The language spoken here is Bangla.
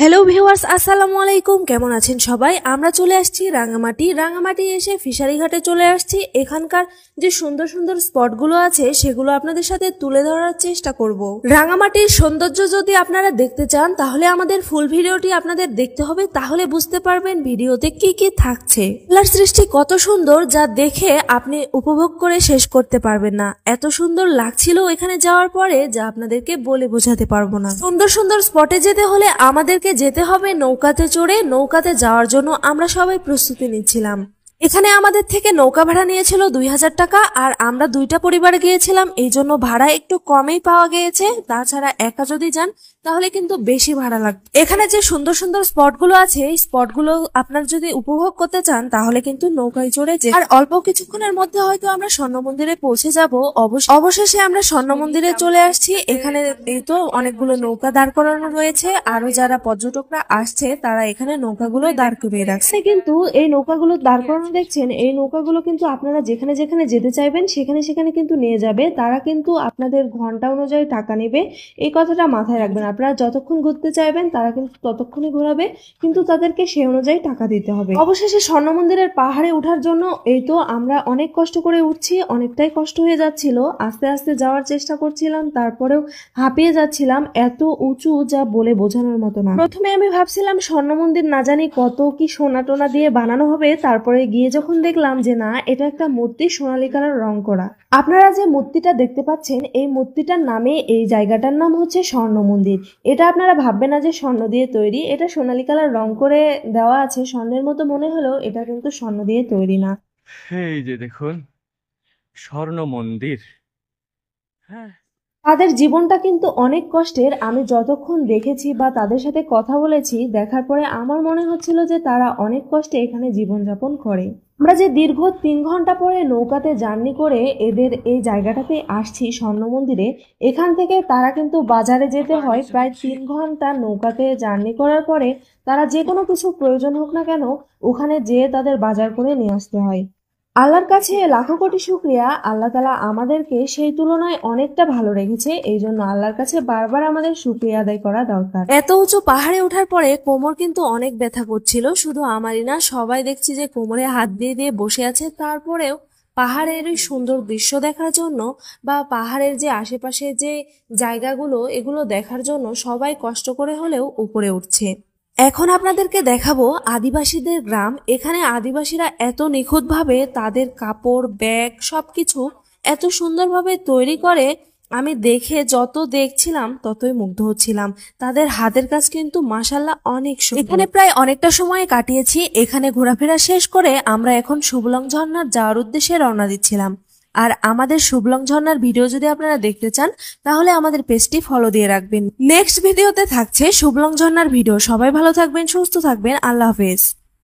হ্যালো ভিউয়ার্স, আসসালামু আলাইকুম। কেমন আছেন সবাই? আমরা চলে আসছি রাঙামাটি এসে ফিশারি ঘাটে চলে আসছি। এখানকার যে সুন্দর সুন্দর স্পটগুলো আছে সেগুলো আপনাদের সাথে তুলে ধরার চেষ্টা করব। রাঙামাটির সৌন্দর্য যদি আপনারা দেখতে চান তাহলে আমাদের ফুল ভিডিওটি আপনাদের দেখতে হবে, তাহলে বুঝতে পারবেন ভিডিওতে কি কি থাকছে। আল্লাহর সৃষ্টি কত সুন্দর, যা দেখে আপনি উপভোগ করে শেষ করতে পারবেন না। এত সুন্দর লাগছিল এখানে যাওয়ার পরে, যা আপনাদেরকে বলে বোঝাতে পারবো না। সুন্দর সুন্দর স্পটে যেতে হলে আমাদের যেতে হবে নৌকাতে চড়ে। নৌকাতে যাওয়ার জন্য আমরা সবাই প্রস্তুতি নিচ্ছিলাম। এখানে আমাদের থেকে নৌকা ভাড়া নিয়েছিল 2000 টাকা, আর আমরা দুইটা পরিবারে গিয়েছিলাম, এই জন্য ভাড়া একটু কমেই পাওয়া গিয়েছে। তাছাড়া একা যদি যান তাহলে কিন্তু বেশি ভাড়া লাগবে। এখানে যে সুন্দর সুন্দর স্পটগুলো আছে, এই স্পটগুলো আপনার যদি উপভোগ করতে চান তাহলে কিন্তু নৌকায় চড়ে আর অল্প কিছুক্ষণের মধ্যে হয়তো আমরা স্বর্ণ মন্দিরে পৌঁছে যাব। অবশেষে আমরা স্বর্ণ মন্দিরে চলে আসছি। এখানে এই তো অনেকগুলো নৌকা দাঁড় করানো রয়েছে, আরো যারা পর্যটকরা আসছে তারা এখানে নৌকাগুলো দাঁড় করিয়ে রাখছে। কিন্তু এই নৌকাগুলো দাঁড় করানো দেখছেন, এই নৌকাগুলো কিন্তু আপনারা যেখানে যেখানে যেতে চাইবেন সেখানে সেখানে কিন্তু নিয়ে যাবে। তারা কিন্তু আপনাদের ঘন্টা অনুযায়ী টাকা নেবে, এই কথাটা মাথায় রাখবেন। আপনারা যতক্ষণ ঘুরতে চাইবেন তারা কিন্তু ততক্ষণই ঘোরাবে, কিন্তু তাদেরকে সে অনুযায়ী টাকা দিতে হবে। অবশেষে স্বর্ণ মন্দিরের পাহাড়ে ওঠার জন্য এই তো আমরা অনেক কষ্ট করে উঠছি। অনেকটাই কষ্ট হয়ে যাচ্ছিল, আস্তে আস্তে যাওয়ার চেষ্টা করছিলাম, তারপরেও হাঁপিয়ে যাচ্ছিলাম। এত উঁচু যা বলে বোঝানোর মতো না। প্রথমে আমি ভাবছিলাম স্বর্ণ মন্দির না জানি কত কি সোনা টোনা দিয়ে বানানো হবে, তারপরে গিয়ে যখন দেখলাম যে না, এটা একটা মূর্তি, সোনালী কালার রং করা। আপনারা যে মূর্তিটা দেখতে পাচ্ছেন, এই মূর্তিটার নামে এই জায়গাটার নাম হচ্ছে স্বর্ণ মন্দির। এটা আপনারা ভাববেন না যে স্বর্ণ দিয়ে তৈরি, এটা সোনালী কালার রং করে দেওয়া আছে। স্বর্ণের মতো মনে হলেও এটা কিন্তু স্বর্ণ দিয়ে তৈরি না। এই যে দেখুন স্বর্ণ মন্দির। হ্যাঁ, তাদের জীবনটা কিন্তু অনেক কষ্টের। আমি যতক্ষণ দেখেছি বা তাদের সাথে কথা বলেছি, দেখার পরে আমার মনে হচ্ছিল যে তারা অনেক কষ্টে এখানে জীবনযাপন করে। আমরা যে দীর্ঘ 3 ঘন্টা পরে নৌকাতে জার্নি করে এদের এই জায়গাটাতে আসছি স্বর্ণ মন্দিরে, এখান থেকে তারা কিন্তু বাজারে যেতে হয় প্রায় 3 ঘন্টা নৌকাতে জার্নি করার পরে। তারা যে কোনো কিছু প্রয়োজন হোক না কেন ওখানে যেয়ে তাদের বাজার করে নিয়ে আসতে হয়। আল্লাহর কাছে লাখো কোটি শুকরিয়া, আল্লাহ তাআলা আমাদেরকে সেই তুলনায় অনেকটা ভালো রেখেছে। এই জন্য আল্লাহর কাছে বারবার আমাদের শুকরিয়া আদায় করা দরকার। এত উঁচু পাহাড়ে ওঠার পরে কোমর কিন্তু অনেক ব্যথা করছিল, শুধু আমারই না, সবাই দেখছি যে কোমরে হাত দিয়ে দিয়ে বসে আছে। তারপরেও পাহাড়ের এই সুন্দর দৃশ্য দেখার জন্য বা পাহাড়ের যে আশেপাশে যে জায়গাগুলো, এগুলো দেখার জন্য সবাই কষ্ট করে হলেও উপরে উঠছে। এখন আপনাদেরকে দেখাবো আদিবাসীদের গ্রাম। এখানে আদিবাসীরা এত নিখুঁতভাবে তাদের কাপড়, ব্যাগ সবকিছু এত সুন্দরভাবে তৈরি করে। আমি দেখে যত দেখছিলাম ততই মুগ্ধ হচ্ছিলাম। তাদের হাতের কাজ কিন্তু মাশাআল্লাহ অনেক সুন্দর। এখানে প্রায় অনেকটা সময় কাটিয়েছি। এখানে ঘোরাফেরা শেষ করে আমরা এখন শুভলং ঝর্ণার যাওয়ার উদ্দেশ্যে রওনা দিচ্ছিলাম। আর আমাদের শুভলং ঝর্ণার ভিডিও যদি আপনারা দেখতে চান তাহলে আমাদের পেজটি ফলো দিয়ে রাখবেন। নেক্সট ভিডিওতে থাকছে শুভলং ঝর্ণার ভিডিও। সবাই ভালো থাকবেন, সুস্থ থাকবেন। আল্লাহ হাফেজ।